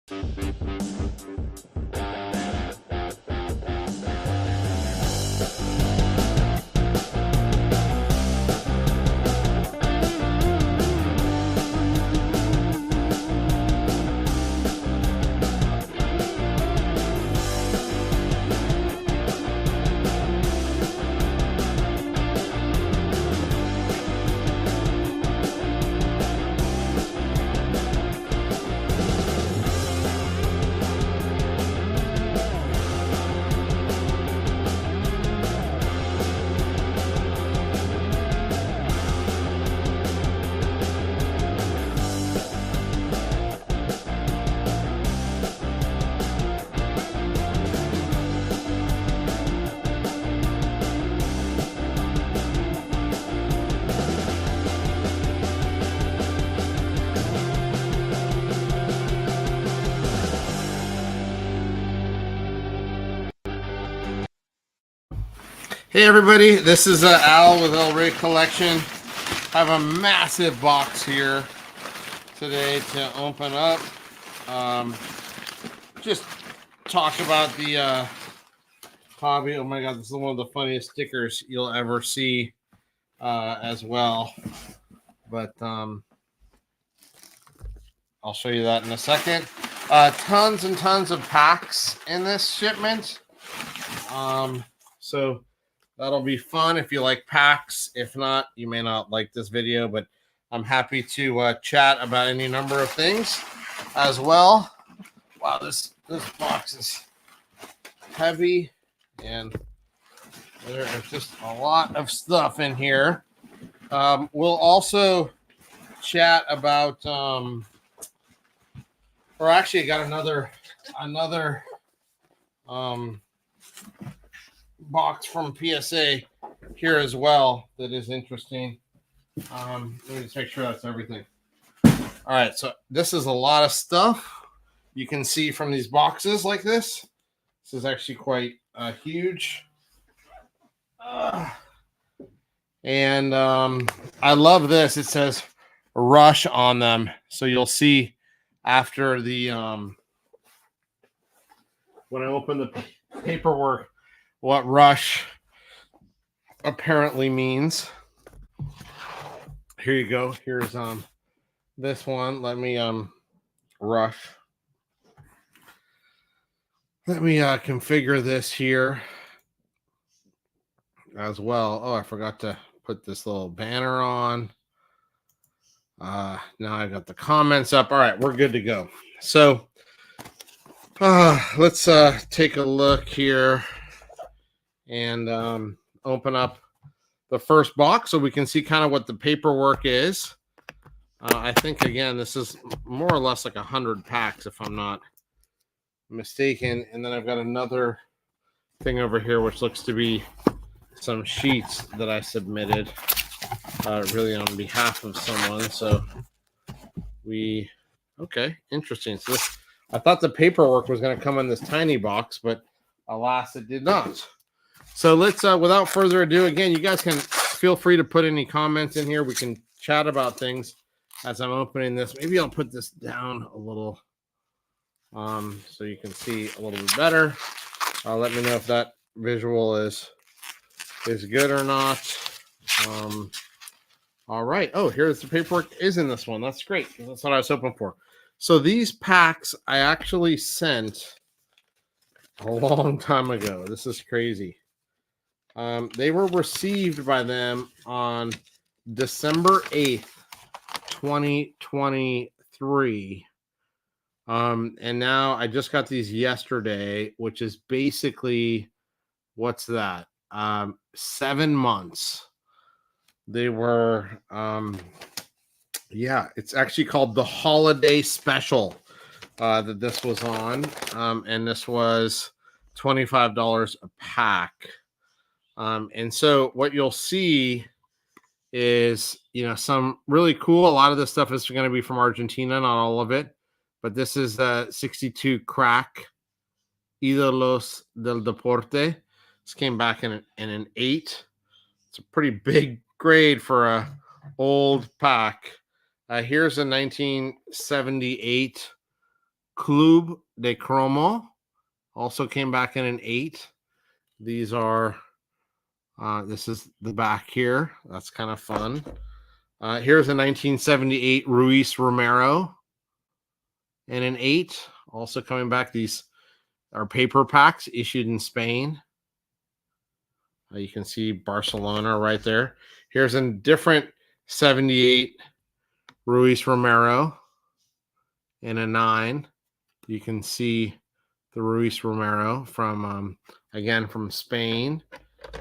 Hey everybody, this is Al with El Rey Collection. I have a massive box here today to open up. Just talk about the hobby. Oh my god, this is one of the funniest stickers you'll ever see as well. But I'll show you that in a second. Tons and tons of packs in this shipment. So that'll be fun if you like packs. If not, you may not like this video, but I'm happy to chat about any number of things as well. Wow, this box is heavy, and there is just a lot of stuff in here. We'll also chat about, or actually, I got another box from PSA here as well that is interesting. Let me just make sure that's everything. All right, so this is a lot of stuff you can see from these boxes like this. This is actually quite huge. And I love this. It says Rush on them. So you'll see after the when I open the paperwork what Rush apparently means. Here you go. Here's this one. Let me Rush. Let me configure this here as well. Oh, I forgot to put this little banner on. Now I got the comments up. All right, we're good to go. So let's take a look here and open up the first box so we can see kind of what the paperwork is. I think, again, this is more or less like 100 packs, if I'm not mistaken. And then I've got another thing over here, which looks to be some sheets that I submitted really on behalf of someone. So okay, interesting. So I thought the paperwork was going to come in this tiny box, but alas, it did not. So let's, without further ado, again, you guys can feel free to put any comments in here. We can chat about things as I'm opening this. Maybe I'll put this down a little so you can see a little bit better. Let me know if that visual is good or not. All right. Oh, here's the paperwork is in this one. That's great. That's what I was hoping for. So these packs I actually sent a long time ago. This is crazy. They were received by them on December 8th, 2023. And now I just got these yesterday, which is basically, what's that? 7 months. They were, yeah, it's actually called the Holiday Special that this was on. And this was $25 a pack. And so what you'll see is, some really cool. A lot of this stuff is going to be from Argentina, not all of it. But this is 62 crack Ídolos del Deporte. This came back in an 8. It's a pretty big grade for a old pack. Here's a 1978 Club de Cromo also came back in an 8. These are, this is the back here. That's kind of fun. Here's a 1978 Ruiz Romero in an 8. Also coming back. These are paper packs issued in Spain. You can see Barcelona right there. Here's a different 78 Ruiz Romero in a 9. You can see the Ruiz Romero from, again, from Spain.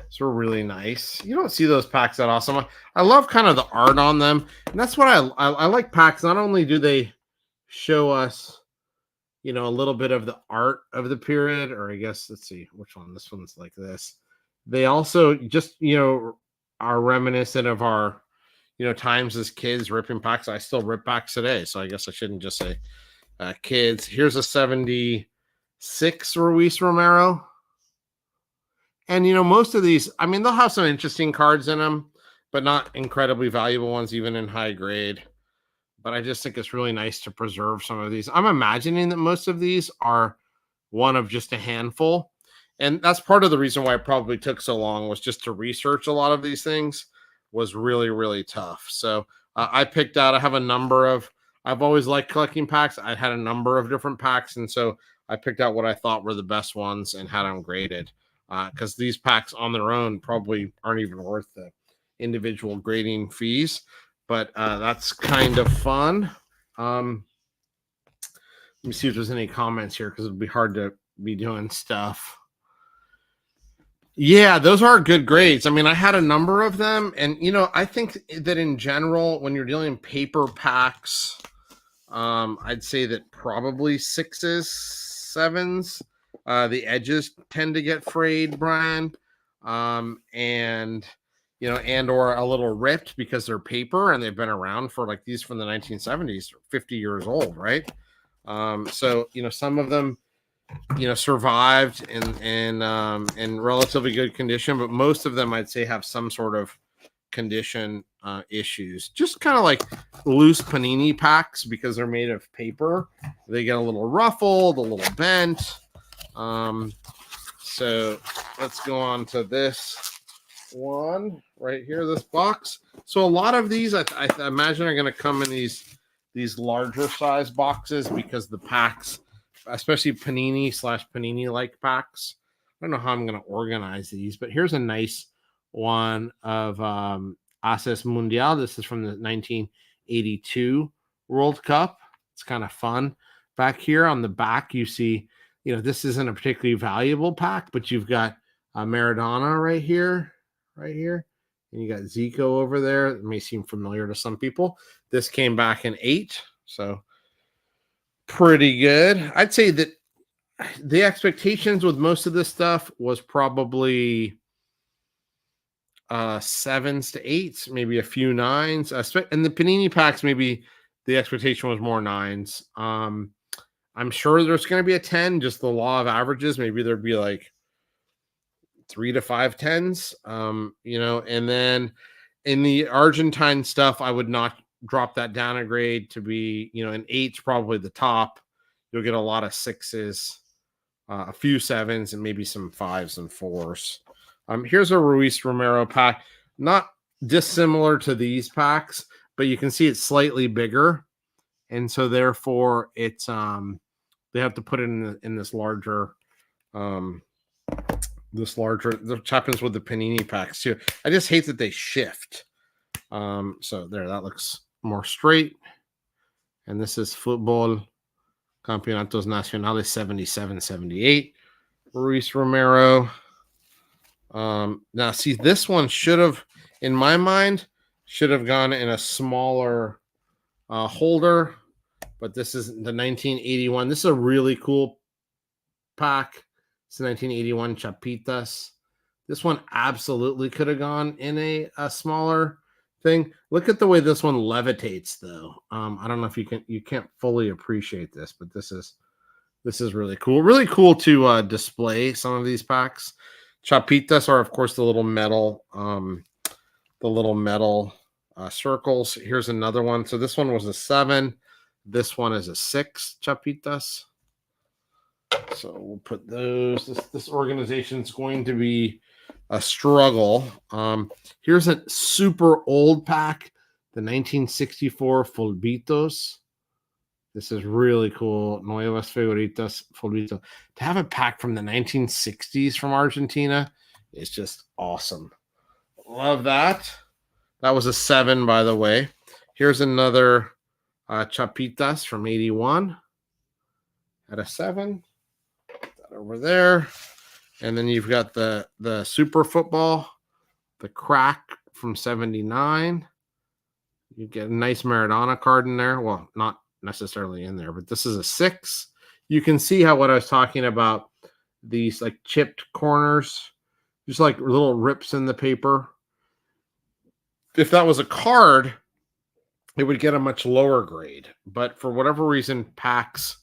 So really nice. You don't see those packs that awesome. I love kind of the art on them. And that's what I like packs. Not only do they show us, you know, a little bit of the art of the period, or I guess, let's see which one. This one's like this. They also just, you know, are reminiscent of our, you know, times as kids ripping packs. I still rip packs today. So I guess I shouldn't just say kids. Here's a 76 Ruiz Romero. And, you know, most of these, I mean, they'll have some interesting cards in them, but not incredibly valuable ones, even in high grade. But I just think it's really nice to preserve some of these. I'm imagining that most of these are one of just a handful. And that's part of the reason why it probably took so long, was just to research a lot of these things was really, really tough. So I picked out, I have a number of, I've always liked collecting packs. I had a number of different packs. And so I picked out what I thought were the best ones and had them graded. Because these packs on their own probably aren't even worth the individual grading fees, but that's kind of fun. Let me see if there's any comments here, because it'll be hard to be doing stuff. Yeah, those are good grades. I mean, I had a number of them, and you know, I think that in general, when you're dealing paper packs, I'd say that probably 6s, 7s. The edges tend to get frayed, Brian, and you know, and or a little ripped because they're paper and they've been around for, like, these from the 1970s, 50 years old, right? So you know, some of them, you know, survived in relatively good condition, but most of them, I'd say, have some sort of condition issues. Just kind of like loose panini packs, because they're made of paper. They get a little ruffled, a little bent. So let's go on to this one right here, this box. So a lot of these, I imagine, are going to come in these larger size boxes, because the packs, especially Panini like packs, I don't know how I'm going to organize these, but here's a nice one of Aces Mundial. This is from the 1982 World Cup. It's kind of fun. Back here on the back, you see, you know, this isn't a particularly valuable pack, but you've got Maradona right here, and you got Zico over there. It may seem familiar to some people. This came back in 8, so pretty good. I'd say that the expectations with most of this stuff was probably 7s to 8s, maybe a few 9s. And the Panini packs, maybe the expectation was more 9s. I'm sure there's going to be a 10, just the law of averages. Maybe there'd be like 3 to 5 10s, you know, and then in the Argentine stuff, I would not drop that down a grade to be, you know, an 8's probably the top. You'll get a lot of 6s, a few 7s, and maybe some 5s and 4s. Here's a Ruiz Romero pack, not dissimilar to these packs, but you can see it's slightly bigger. And so therefore it's, they have to put it in this larger, which happens with the Panini packs too. I just hate that they shift. So there, that looks more straight. And this is Football Campeonatos Nacionales 77-78. Ruiz Romero. Now, see, this one should have, in my mind, should have gone in a smaller holder. But this is the 1981. This is a really cool pack. It's the 1981 Chapitas. This one absolutely could have gone in a smaller thing. Look at the way this one levitates, though. I don't know if you can't fully appreciate this, but this is really cool. Really cool to display some of these packs. Chapitas are, of course, the little metal circles. Here's another one. So this one was a 7. This one is a 6 chapitas. So we'll put those. This organization is going to be a struggle. Here's a super old pack, the 1964 Fulbitos. This is really cool. Nuevas Favoritas Fulbito. To have a pack from the 1960s from Argentina is just awesome. Love that. That was a 7, by the way. Here's another Chapitas from 81 at a 7. That over there. And then you've got the Super Football, the Crack from 79. You get a nice Maradona card in there. Well, not necessarily in there, but this is a 6. You can see how what I was talking about, these like chipped corners, just like little rips in the paper. If that was a card, it would get a much lower grade. But for whatever reason, packs,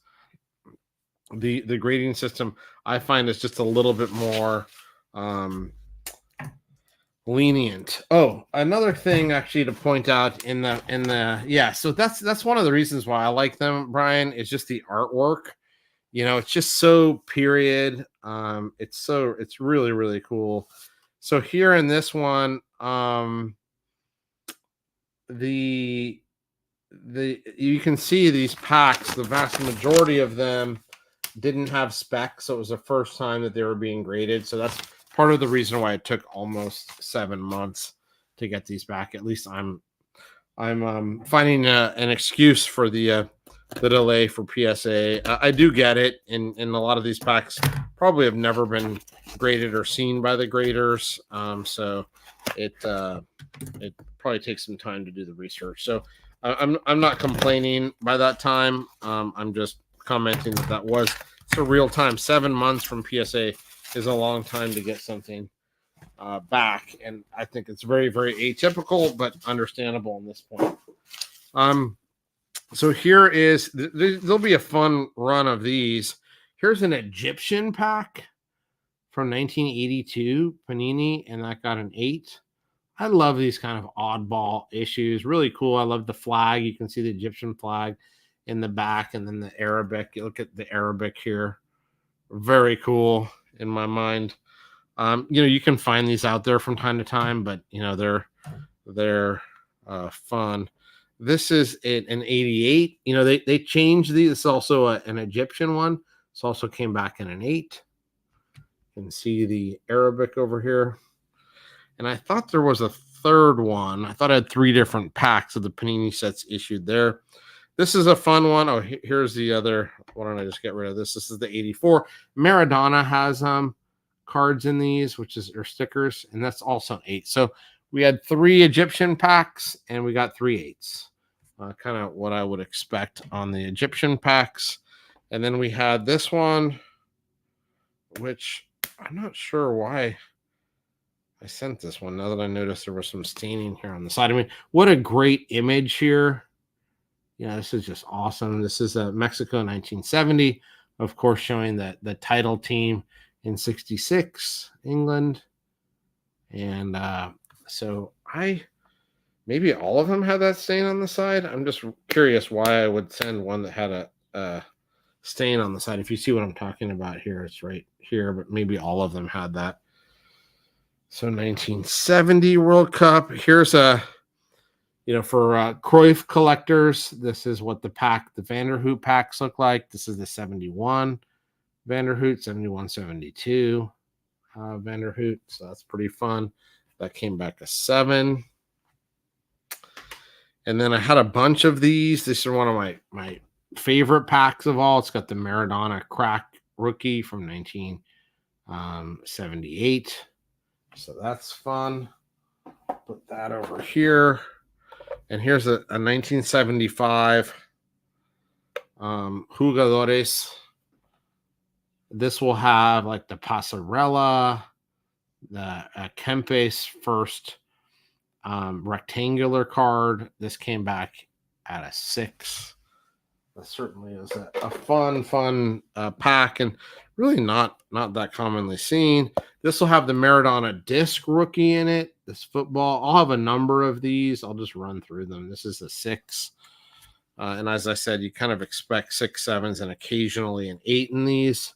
the grading system, I find is just a little bit more lenient. Oh, another thing actually to point out in the yeah, so that's one of the reasons why I like them, Brian, is just the artwork. You know, it's just so period. It's really, really cool. So here in this one, the you can see these packs, the vast majority of them didn't have specs, so it was the first time that they were being graded. So that's part of the reason why it took almost 7 months to get these back. At least I'm finding an excuse for the delay for PSA. I do get it, and a lot of these packs probably have never been graded or seen by the graders. So it probably takes some time to do the research. So I'm not complaining by that time. I'm just commenting that was it's a real time. 7 months from PSA is a long time to get something back, and I think it's very, very atypical, but understandable in this point. So here is there'll be a fun run of these. Here's an Egyptian pack from 1982 Panini, and that got an 8. I love these kind of oddball issues. Really cool. I love the flag. You can see the Egyptian flag in the back, and then the Arabic. You look at the Arabic here. Very cool in my mind. You can find these out there from time to time, but they're fun. This is an 88. They changed these. It's also an Egyptian one. This also came back in an 8. You can see the Arabic over here. And I thought there was a third one. I thought I had 3 different packs of the Panini sets issued there. This is a fun one. Oh, here's the other. Why don't I just get rid of this? This is the 84. Maradona has cards in these, or stickers, and that's also 8. So we had 3 Egyptian packs, and we got 3 8s. Kind of what I would expect on the Egyptian packs. And then we had this one, which I'm not sure why I sent this one. Now that I noticed there was some staining here on the side. I mean, what a great image here. Yeah, this is just awesome. This is Mexico 1970, of course, showing the title team in 66, England. And so maybe all of them had that stain on the side. I'm just curious why I would send one that had a stain on the side. If you see what I'm talking about here, it's right here, but maybe all of them had that. So 1970 World Cup. Here's for Cruyff collectors, this is what the Vanderhoot packs look like. This is the 71 Vanderhoot, 71, 72 Vanderhoot. So that's pretty fun. That came back a 7. And then I had a bunch of these. This is one of my favorite packs of all. It's got the Maradona Crack rookie from 1978. So that's fun. Put that over here. And here's a 1975 Jugadores. This will have like the Passarella, the Kempes first rectangular card. This came back at a 6. That certainly is a fun pack, and really not that commonly seen. This will have the Maradona disc rookie in it. This football, I'll have a number of these. I'll just run through them. This is the 6. And as I said, you kind of expect 6, 7s and occasionally an 8 in these.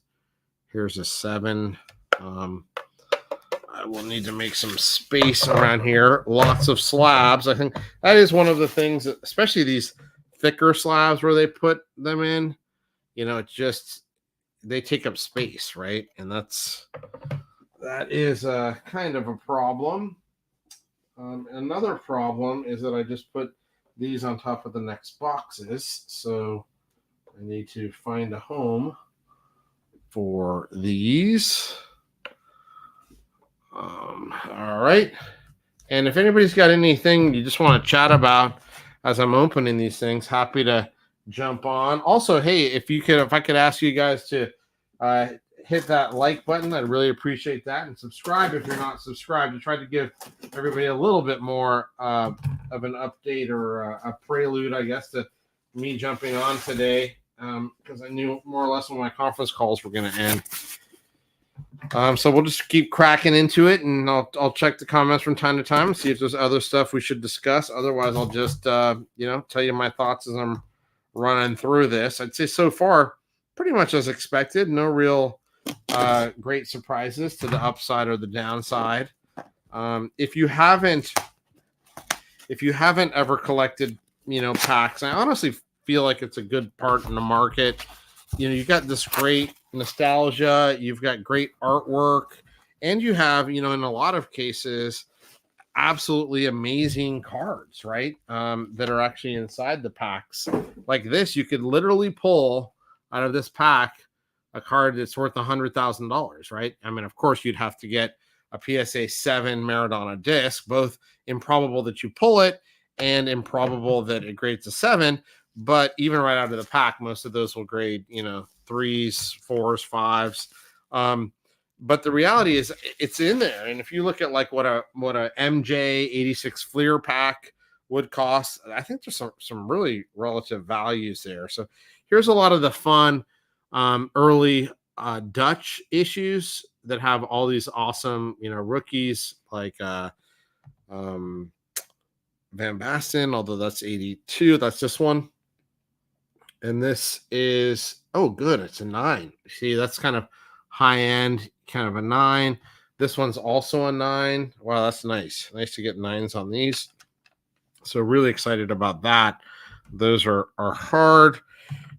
Here's a 7. I will need to make some space around here. Lots of slabs. I think that is one of the things, that, especially these thicker slabs where they put them in, it's just, they take up space, right? And that is a kind of a problem. Another problem is that I just put these on top of the next boxes. So I need to find a home for these. All right. And if anybody's got anything you just want to chat about as I'm opening these things, happy to jump on. Also, hey, if I could ask you guys to hit that like button, I'd really appreciate that. And subscribe if you're not subscribed. I tried to give everybody a little bit more of an update or a prelude, I guess, to me jumping on today, because I knew more or less when my conference calls were going to end. So we'll just keep cracking into it, and I'll check the comments from time to time and see if there's other stuff we should discuss. Otherwise, I'll just tell you my thoughts as I'm running through this. I'd say so far, pretty much as expected. No real great surprises to the upside or the downside. If you haven't ever collected, packs, I honestly feel like it's a good part in the market. You've got this great nostalgia, you've got great artwork, and you have, in a lot of cases, absolutely amazing cards, right? That are actually inside the packs. Like this, you could literally pull out of this pack a card that's worth $100,000, right? I mean, of course, you'd have to get a PSA 7 Maradona disc, both improbable that you pull it and improbable that it grades a 7. But even right out of the pack, most of those will grade, 3s, 4s, 5s. But the reality is it's in there. And if you look at like what a MJ 86 Fleer pack would cost, I think there's some really relative values there. So here's a lot of the fun early Dutch issues that have all these awesome, rookies like Van Basten, although that's 82. That's this one. And this is, oh, good. It's a 9. See, that's kind of high end, kind of a 9. This one's also a 9. Wow, that's nice. Nice to get 9s on these. So really excited about that. Those are hard.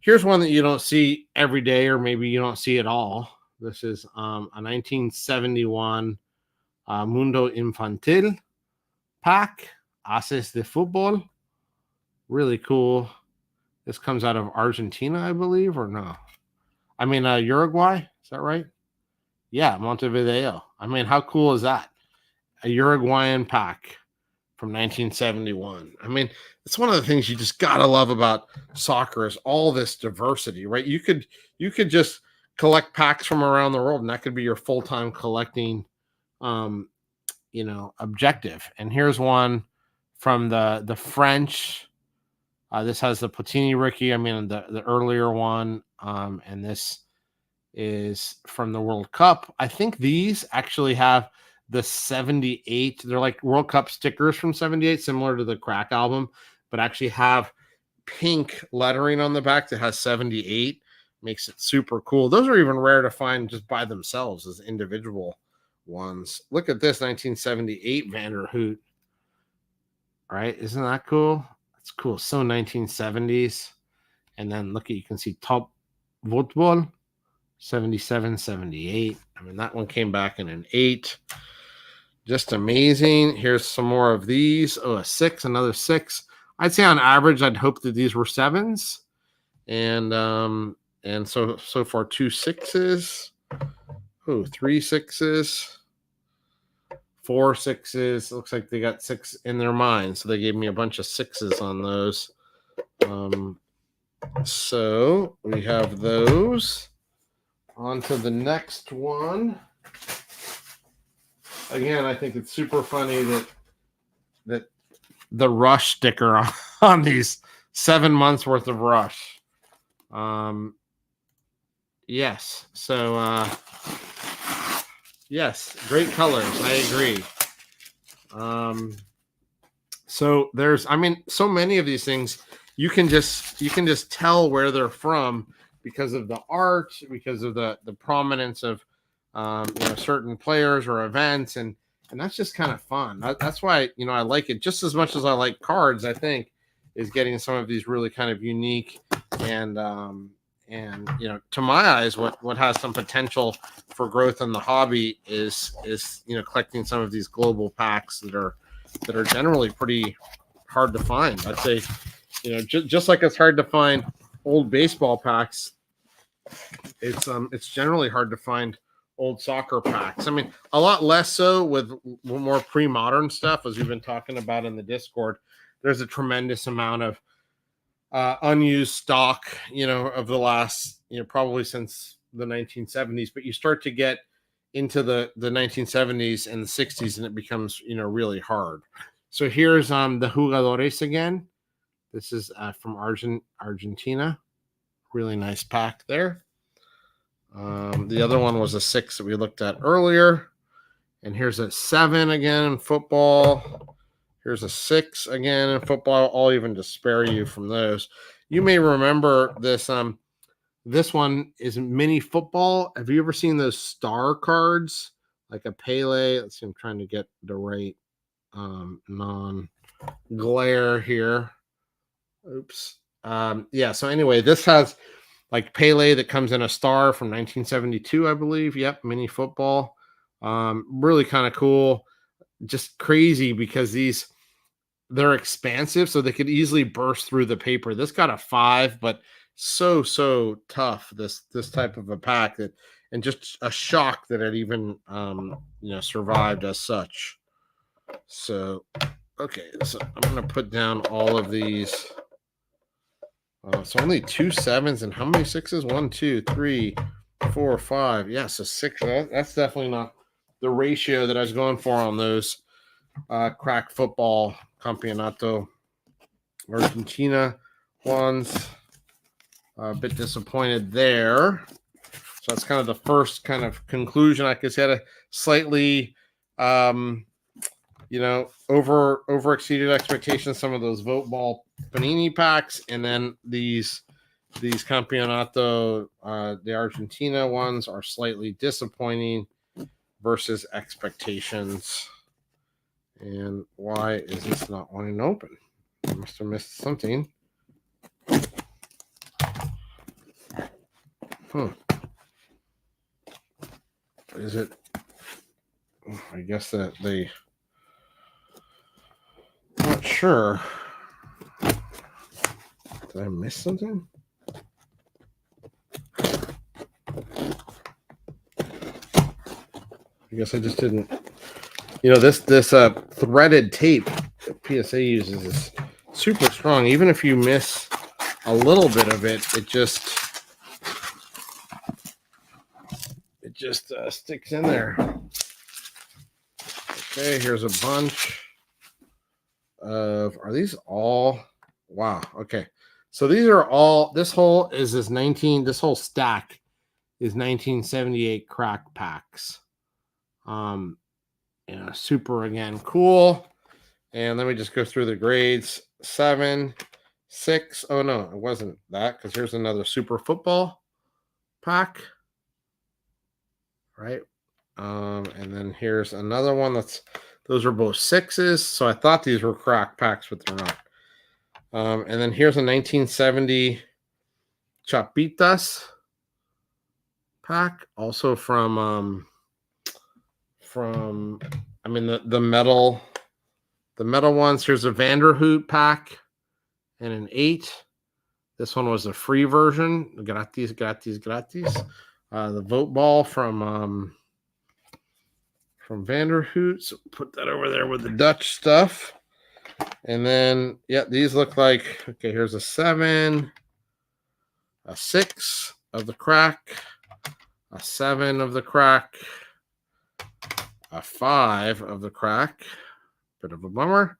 Here's one that you don't see every day, or maybe you don't see at all. This is a 1971 Mundo Infantil pack, Ases de Fútbol. Really cool. This comes out of Argentina, I believe, or no? I mean, Uruguay. Is that right? Yeah, Montevideo. I mean, how cool is that? A Uruguayan pack from 1971. I mean, it's one of the things you just gotta love about soccer is all this diversity, right? You could just collect packs from around the world, and that could be your full-time collecting, objective. And here's one from the French. This has the Platini rookie. I mean, the earlier one, and this is from the World Cup. I think these actually have the 78. They're like World Cup stickers from 78, similar to the Crack album, but actually have pink lettering on the back that has 78. Makes it super cool. Those are even rare to find just by themselves as individual ones. Look at this 1978 Vanderhoot. All right, isn't that cool? It's cool. So 1970s. And then look at, you can see Top Voetbal 77, 78. I mean, that one came back in an 8. Just amazing. Here's some more of these. Oh, a 6, another 6. I'd say on average, I'd hope that these were 7s. And so far 2 6s. Oh, 3 6s. 4 6s. Looks like they got 6 in their mind, so they gave me a bunch of 6s on those. So we have those. On to the next one. Again, I think it's super funny that the Rush sticker on these 7 months worth of Rush. Yes. So yes, great colors. I agree. So there's, I mean, so many of these things you can just tell where they're from because of the art, because of the prominence of certain players or events, and that's just kind of fun. That's why I like it just as much as I like cards. I think is getting some of these really kind of unique and to my eyes, what has some potential for growth in the hobby is collecting some of these global packs that are generally pretty hard to find. I'd say just like it's hard to find old baseball packs, it's generally hard to find old soccer packs. I mean, a lot less so with more pre-modern stuff, as we've been talking about in the Discord. There's a tremendous amount of unused stock, of the last, probably since the 1970s. But you start to get into the 1970s and the 60s, and it becomes, really hard. So here's the Jugadores again. This is from Argentina. Really nice pack there. The other one was a 6 that we looked at earlier. And here's a 7 again in football. Here's a 6 again in football. I'll even just spare you from those. You may remember this. This one is mini football. Have you ever seen those star cards? Like a Pele. Let's see, I'm trying to get the right non-glare here. Oops. Yeah, so anyway, this has like Pele that comes in a star from 1972, I believe. Yep, mini football. Really kind of cool. Just crazy because they're expansive, so they could easily burst through the paper. This got a 5, but so tough. This type of a pack and just a shock that it even survived as such. So okay, so I'm gonna put down all of these. So only 2 7s and how many 6s? 1, 2, 3, 4, 5. Yeah, so 6. That's definitely not the ratio that I was going for on those crack football Campeonato Argentina ones. A bit disappointed there. So that's kind of the first kind of conclusion. I guess had a slightly over exceeded expectations. Some of those vote ball Panini packs, and then these Campeonato de Argentina ones are slightly disappointing versus expectations. And why is this not wanting to open? I must have missed something. Is it? I guess that they. Not sure. Did I miss something? I guess I just didn't. This threaded tape that PSA uses is super strong. Even if you miss a little bit of it, it just sticks in there. Okay, here's a bunch of. Are these all? Wow. Okay, so these are all. This whole stack is 1978 crack packs. Super again, cool. And let me just go through the grades. 7, 6. Oh no, it wasn't that, because here's another super football pack. Right. And then here's another one those are both 6s. So I thought these were crack packs, but they're not. And then here's a 1970 Chapitas pack, also from the metal ones. Here's a Vanderhoot pack and an 8. This one was a free version. Gratis. The vote ball from Vanderhoot. So put that over there with the Dutch stuff. And then, these look like, okay, here's a 7, a 6 of the crack, a 7 of the crack, a 5 of the crack. Bit of a bummer.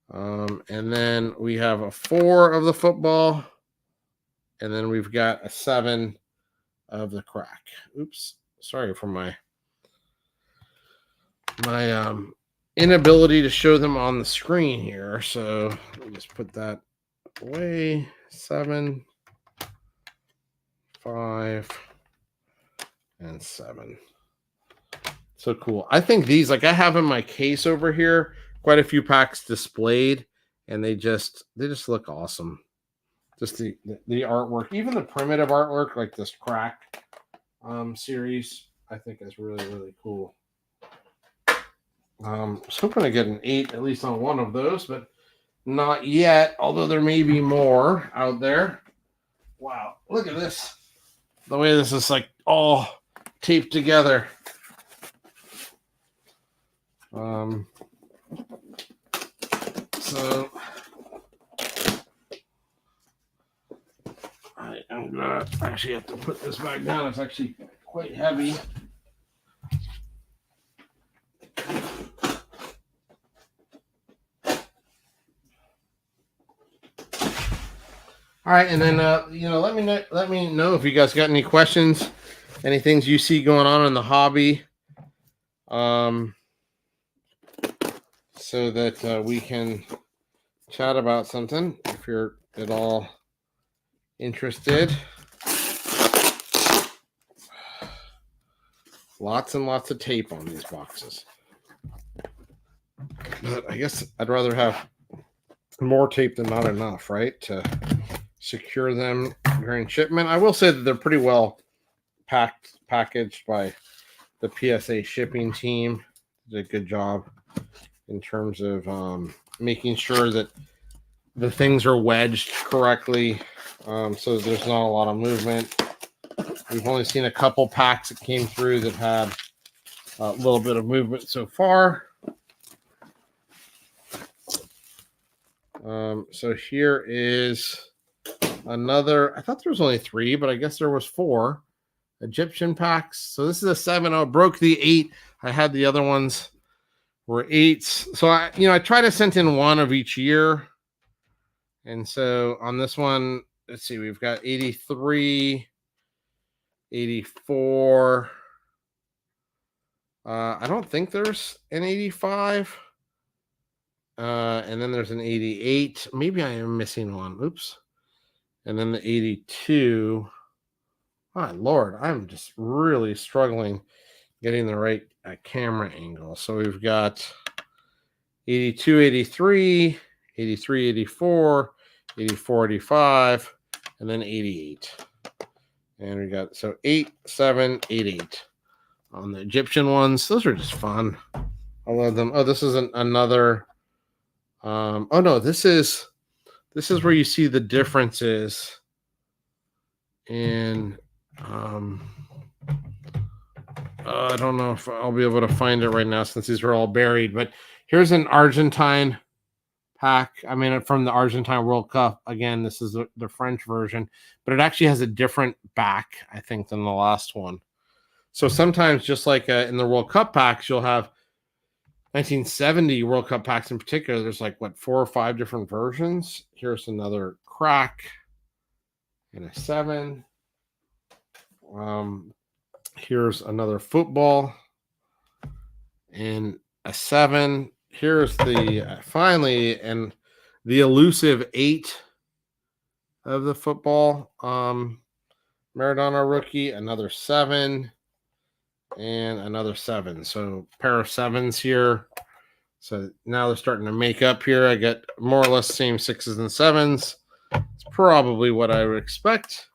And then we have a 4 of the football. And then we've got a 7 of the crack. Oops. Sorry for my inability to show them on the screen here. So let me just put that away. 7, 5, and 7. So cool. I think these, like I have in my case over here, quite a few packs displayed, and they just look awesome. Just the artwork, even the primitive artwork, like this crack series, I think is really, really cool. I was hoping to get an 8 at least on one of those, but not yet, although there may be more out there. Wow, look at this. The way this is like all taped together. So I am gonna actually have to put this back down. It's actually quite heavy. All right, and then let me know if you guys got any questions, any things you see going on in the hobby, so that we can chat about something if you're at all interested. Lots and lots of tape on these boxes, but I guess I'd rather have more tape than not enough, right? To secure them during shipment. I will say that they're pretty well packaged by the PSA shipping team. Did a good job in terms of making sure that the things are wedged correctly, so there's not a lot of movement. We've only seen a couple packs that came through that had a little bit of movement so far. So here is another. I thought there was only 3, but I guess there was 4 Egyptian packs. So this is a 7. Oh, broke the 8. I had the other ones were 8s. So I try to send in one of each year. And so on this one, let's see, we've got 83, 84. I don't think there's an 85. And then there's an 88. Maybe I am missing one. Oops. And then the 82. My Lord, I'm just really struggling getting the right camera angle. So we've got 82, 83, 83, 84, 84, 85, and then 88. And we got 8, 7, 8, 8 on the Egyptian ones. Those are just fun. I love them. Oh, this is another. Oh no, this is where you see the differences in. I don't know if I'll be able to find it right now since these are all buried. But here's an Argentine pack. I mean, from the Argentine World Cup. Again, this is the French version, but it actually has a different back, I think, than the last one. So sometimes, just like in the World Cup packs, you'll have 1970 World Cup packs in particular. There's like 4 or 5 different versions. Here's another crack and a 7. Here's another football and a 7. Here's the finally and the elusive 8 of the football. Maradona rookie, another 7, and another 7. So pair of 7s here. So now they're starting to make up here. I get more or less same 6s and 7s. It's probably what I would expect.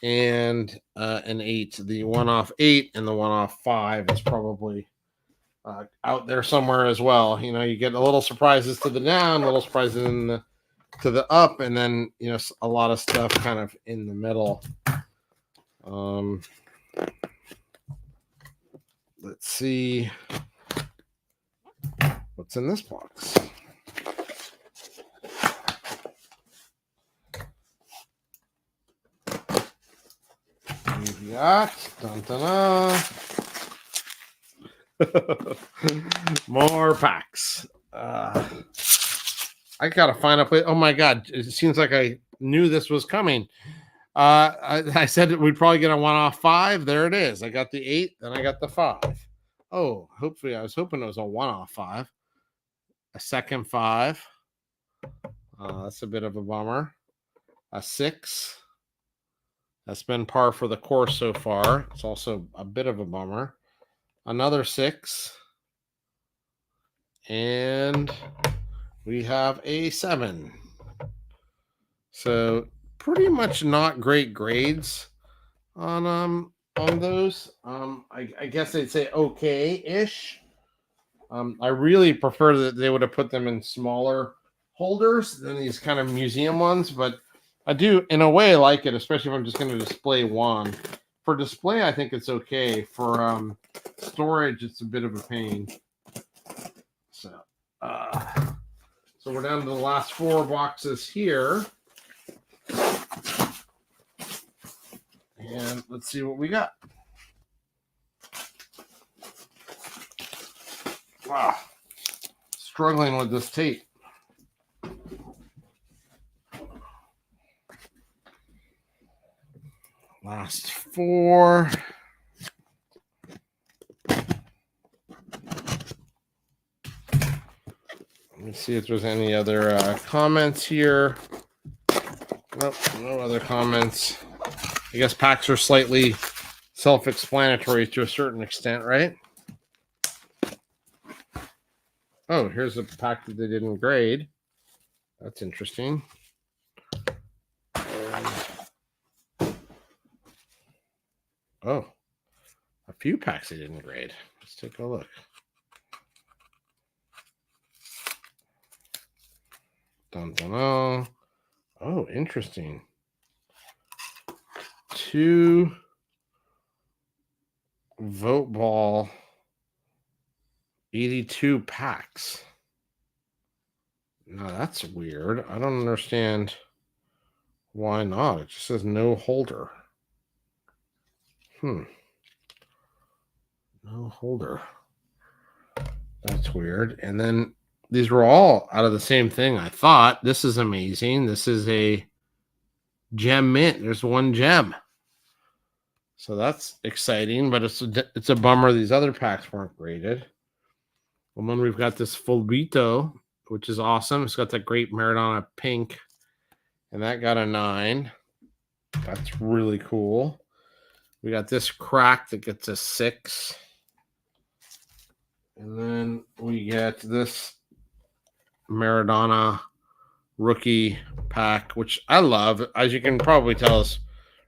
And an 8. The 1-off 8 and the 1-off 5 is probably out there somewhere as well. You get a little surprises to the down, little surprises to the up, and then a lot of stuff kind of in the middle. Let's see what's in this box. We've got more packs. I gotta find a place. Oh my God, it seems like I knew this was coming. I said that we'd probably get a 1-off 5. There it is. I got the 8, then I got the 5. Oh, hopefully I was hoping it was a 1-off 5. A second 5. That's a bit of a bummer. A 6. That's been par for the course so far. It's also a bit of a bummer. Another 6. And we have a 7. So pretty much not great grades on those. I guess they'd say okay-ish. I really prefer that they would have put them in smaller holders than these kind of museum ones, but I do in a way like it, especially if I'm just going to display one. For display, I think it's okay. For storage, it's a bit of a pain. So we're down to the last 4 boxes here. And let's see what we got. Wow. Struggling with this tape. Last 4. Let me see if there's any other comments here. Nope, no other comments. I guess packs are slightly self-explanatory to a certain extent, right? Oh, here's a pack that they didn't grade. That's interesting. Oh, a few packs they didn't grade. Let's take a look. Dun, dun, dun. Oh, interesting. 2 vote ball 82 packs. Now that's weird. I don't understand why not. It just says no holder. No holder. That's weird. And then these were all out of the same thing, I thought. This is amazing. This is a gem mint. There's 1 gem. So that's exciting, but it's a bummer these other packs weren't graded. And then we've got this Fulbito, which is awesome. It's got that great Maradona pink, and that got a 9. That's really cool. We got this crack that gets a 6. And then we get this Maradona rookie pack, which I love. As you can probably tell, is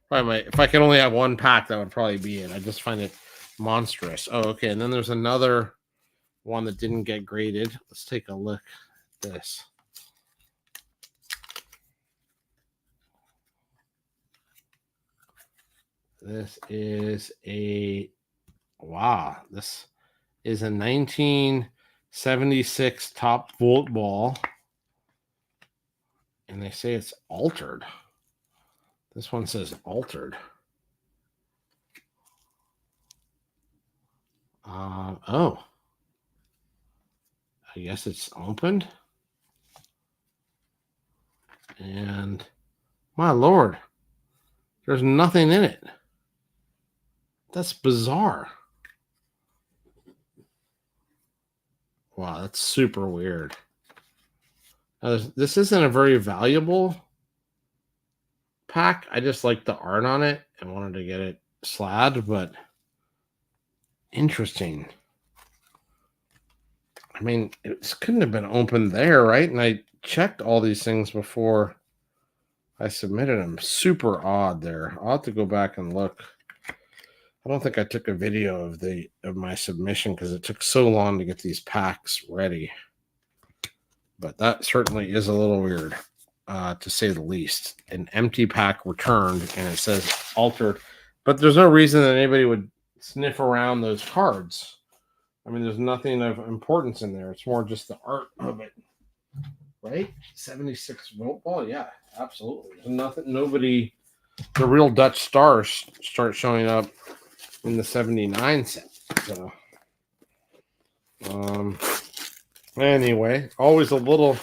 probably if I could only have 1 pack, that would probably be it. I just find it monstrous. Oh, okay. And then there's another one that didn't get graded. Let's take a look at this. This is a wow. This is a 1976 top volt ball. And they say it's altered. This one says altered. Oh. I guess it's opened. And my Lord, there's nothing in it. That's bizarre. Wow, that's super weird. Now, this isn't a very valuable pack. I just like the art on it and wanted to get it slabbed, but interesting. I mean, it couldn't have been opened there, right? And I checked all these things before I submitted them. Super odd there. I'll have to go back and look. I don't think I took a video of my submission because it took so long to get these packs ready. But that certainly is a little weird, to say the least. An empty pack returned, and it says altered. But there's no reason that anybody would sniff around those cards. I mean, there's nothing of importance in there. It's more just the art of it, right? 76 volt ball, yeah, absolutely. There's nothing. Nobody. The real Dutch stars start showing up in the 79 set. So, anyway, always a little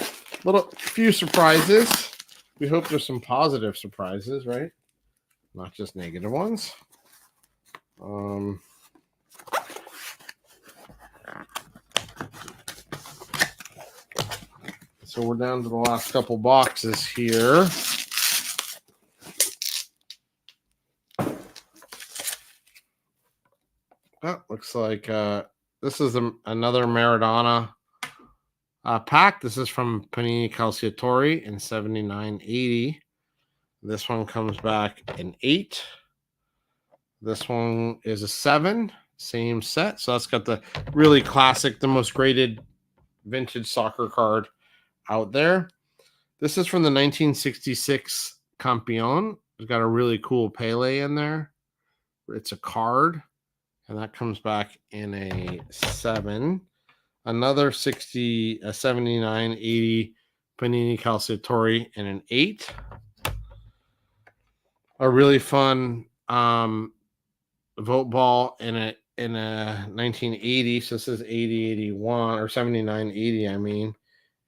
few surprises. We hope there's some positive surprises, right? Not just negative ones. Let's So we're down to the last couple boxes here. Oh, looks like this is another Maradona pack. This is from Panini Calciatori in 79.80. This one comes back in 8. This one is a 7. Same set. So that's got the really classic, the most graded vintage soccer card out there. This is from the 1966 Campeon. It's got a really cool Pele in there. It's a card. And that comes back in a 7. Another 79.80 Panini Calciatori in an 8. A really fun vote ball in a 1980. So this is 8081 or 79.80, I mean.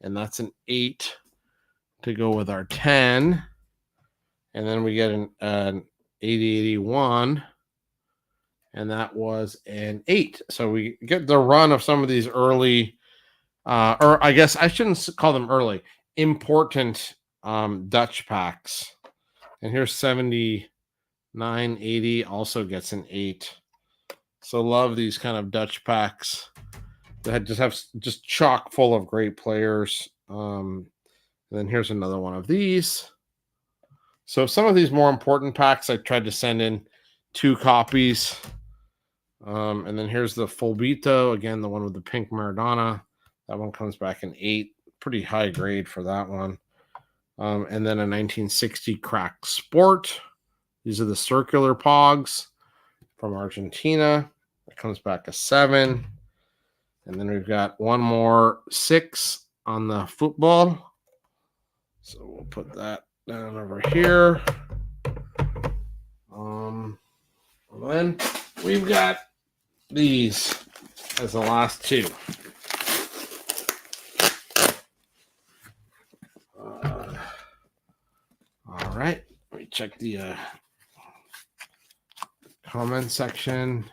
And that's an 8 to go with our 10. And then we get an 8081. And that was an 8. So we get the run of some of these early, or I guess I shouldn't call them early, important Dutch packs. And here's 79.80, also gets an 8. So love these kind of Dutch packs that just have just chock full of great players. And then here's another one of these. So some of these more important packs, I tried to send in 2 copies. And then here's the Fulbito, again, the one with the pink Maradona. That one comes back in 8. Pretty high grade for that one. And then a 1960 Crack Sport. These are the circular Pogs from Argentina. That comes back a 7. And then we've got one more 6 on the football. So we'll put that down over here. And then we've got these as the last 2. All right, let me check the comment section.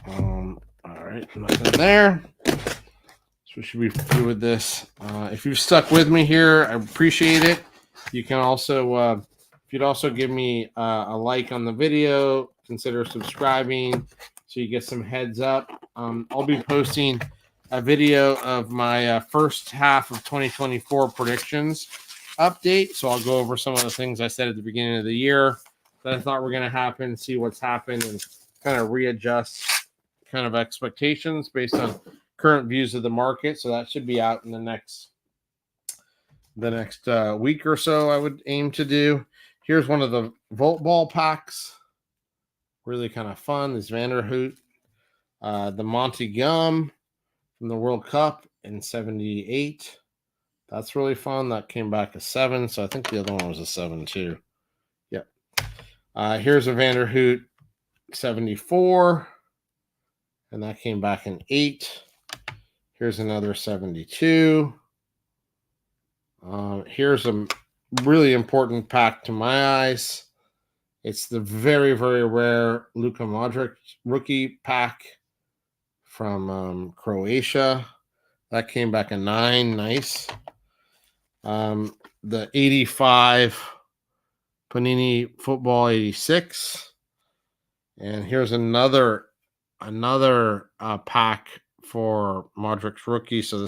All right, nothing there. So we should be through with this. If you've stuck with me here, I appreciate it. You can also, if you'd also give me a like on the video, consider subscribing so you get some heads up. I'll be posting a video of my first half of 2024 predictions update. So I'll go over some of the things I said at the beginning of the year that I thought were going to happen, see what's happened, and kind of readjust kind of expectations based on current views of the market. So that should be out in the next week or so, I would aim to do. Here's one of the Volt Ball packs. Really kind of fun. This Vanderhoot. The Monty Gum from the World Cup in 78. That's really fun. That came back a 7. So I think the other one was a 7 too. Yep. Here's a Vanderhoot 74. And that came back in 8. Here's another 72. Here's a really important pack to my eyes. It's the very, very rare Luka Modric rookie pack from Croatia. That came back a 9. Nice. The 85 Panini Football 86. And here's another pack for Modric's rookie. So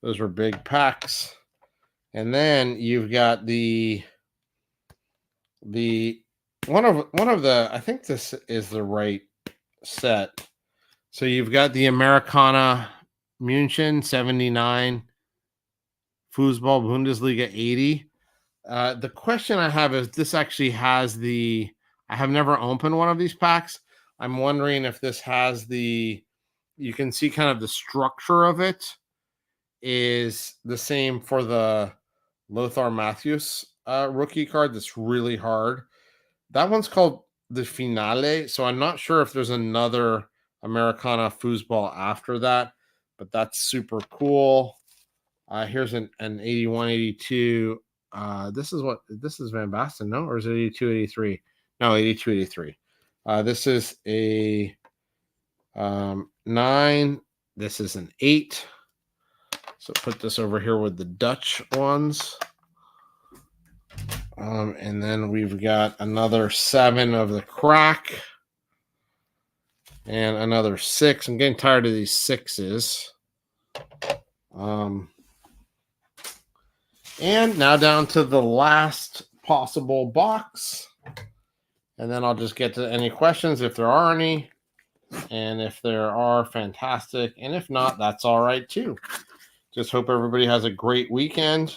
those were big packs. And then you've got the one of the, I think this is the right set. So you've got the Americana München 79, Fußball Bundesliga 80. The question I have is, this actually has I have never opened one of these packs. I'm wondering if this has you can see kind of the structure of it is the same for the Lothar Matthäus rookie card. That's really hard. That one's called the Finale. So I'm not sure if there's another Americana Fußball after that, but that's super cool. Here's an 81, 82. This is Van Basten, no? Or is it 82, 83? No, 82, 83. This is a 9 this is an 8. So put this over here with the Dutch ones. And then we've got another 7 of the crack. And another 6. I'm getting tired of these 6s. And now down to the last possible box. And then I'll just get to any questions if there are any. And if there are, fantastic. And if not, that's all right too. Just hope everybody has a great weekend.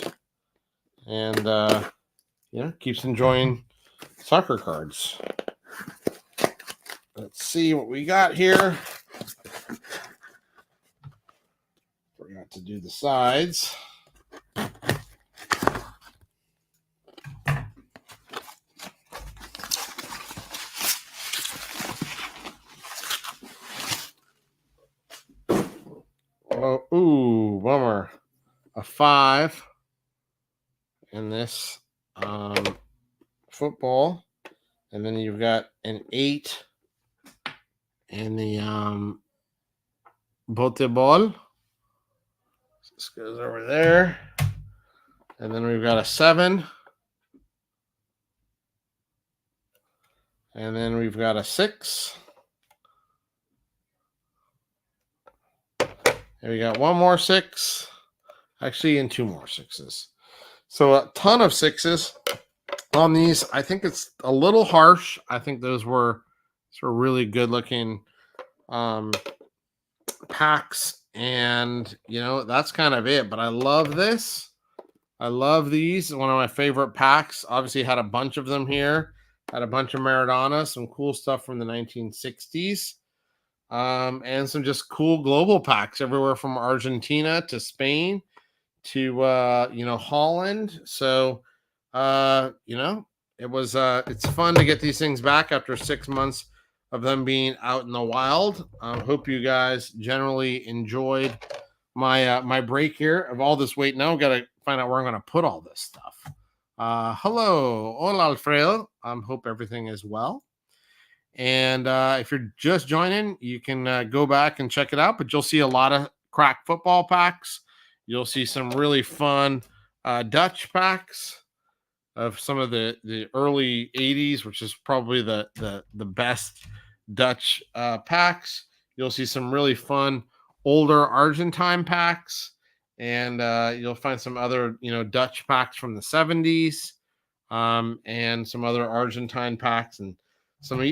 And, keeps enjoying soccer cards. Let's see what we got here. Forgot to do the sides. Oh, ooh, bummer. A 5 in this football. And then you've got an 8 in the bote ball. This goes over there. And then we've got a 7. And then we've got a 6. And we got one more 6. Actually, and 2 more 6s. So a ton of 6s on these. I think it's a little harsh. I think those were sort of really good looking packs. And, that's kind of it. But I love this. I love these. One of my favorite packs. Obviously had a bunch of them here. Had a bunch of Maradona. Some cool stuff from the 1960s. And some just cool global packs everywhere from Argentina to Spain to, Holland. So, it's fun to get these things back after 6 months of them being out in the wild. Hope you guys generally enjoyed my break here of all this weight. Now I've got to find out where I'm going to put all this stuff. Hello. Hola, Alfredo. Hope everything is well. And if you're just joining, you can go back and check it out. But you'll see a lot of crack football packs. You'll see some really fun Dutch packs of some of the early 80s, which is probably the best Dutch packs. You'll see some really fun older Argentine packs. And you'll find some other, Dutch packs from the 70s and some other Argentine packs and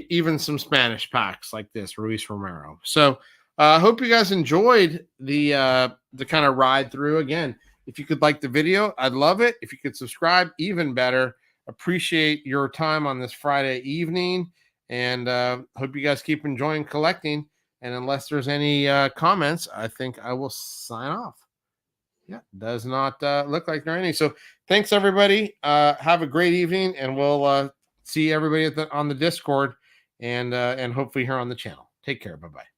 even some Spanish packs like this, Luis Romero. So I hope you guys enjoyed the kind of ride through. Again, if you could like the video, I'd love it. If you could subscribe, even better. Appreciate your time on this Friday evening. And hope you guys keep enjoying collecting. And unless there's any comments, I think I will sign off. Yeah, does not look like there are any. So thanks, everybody. Have a great evening, and we'll see everybody on the Discord and hopefully here on the channel. Take care. Bye-bye.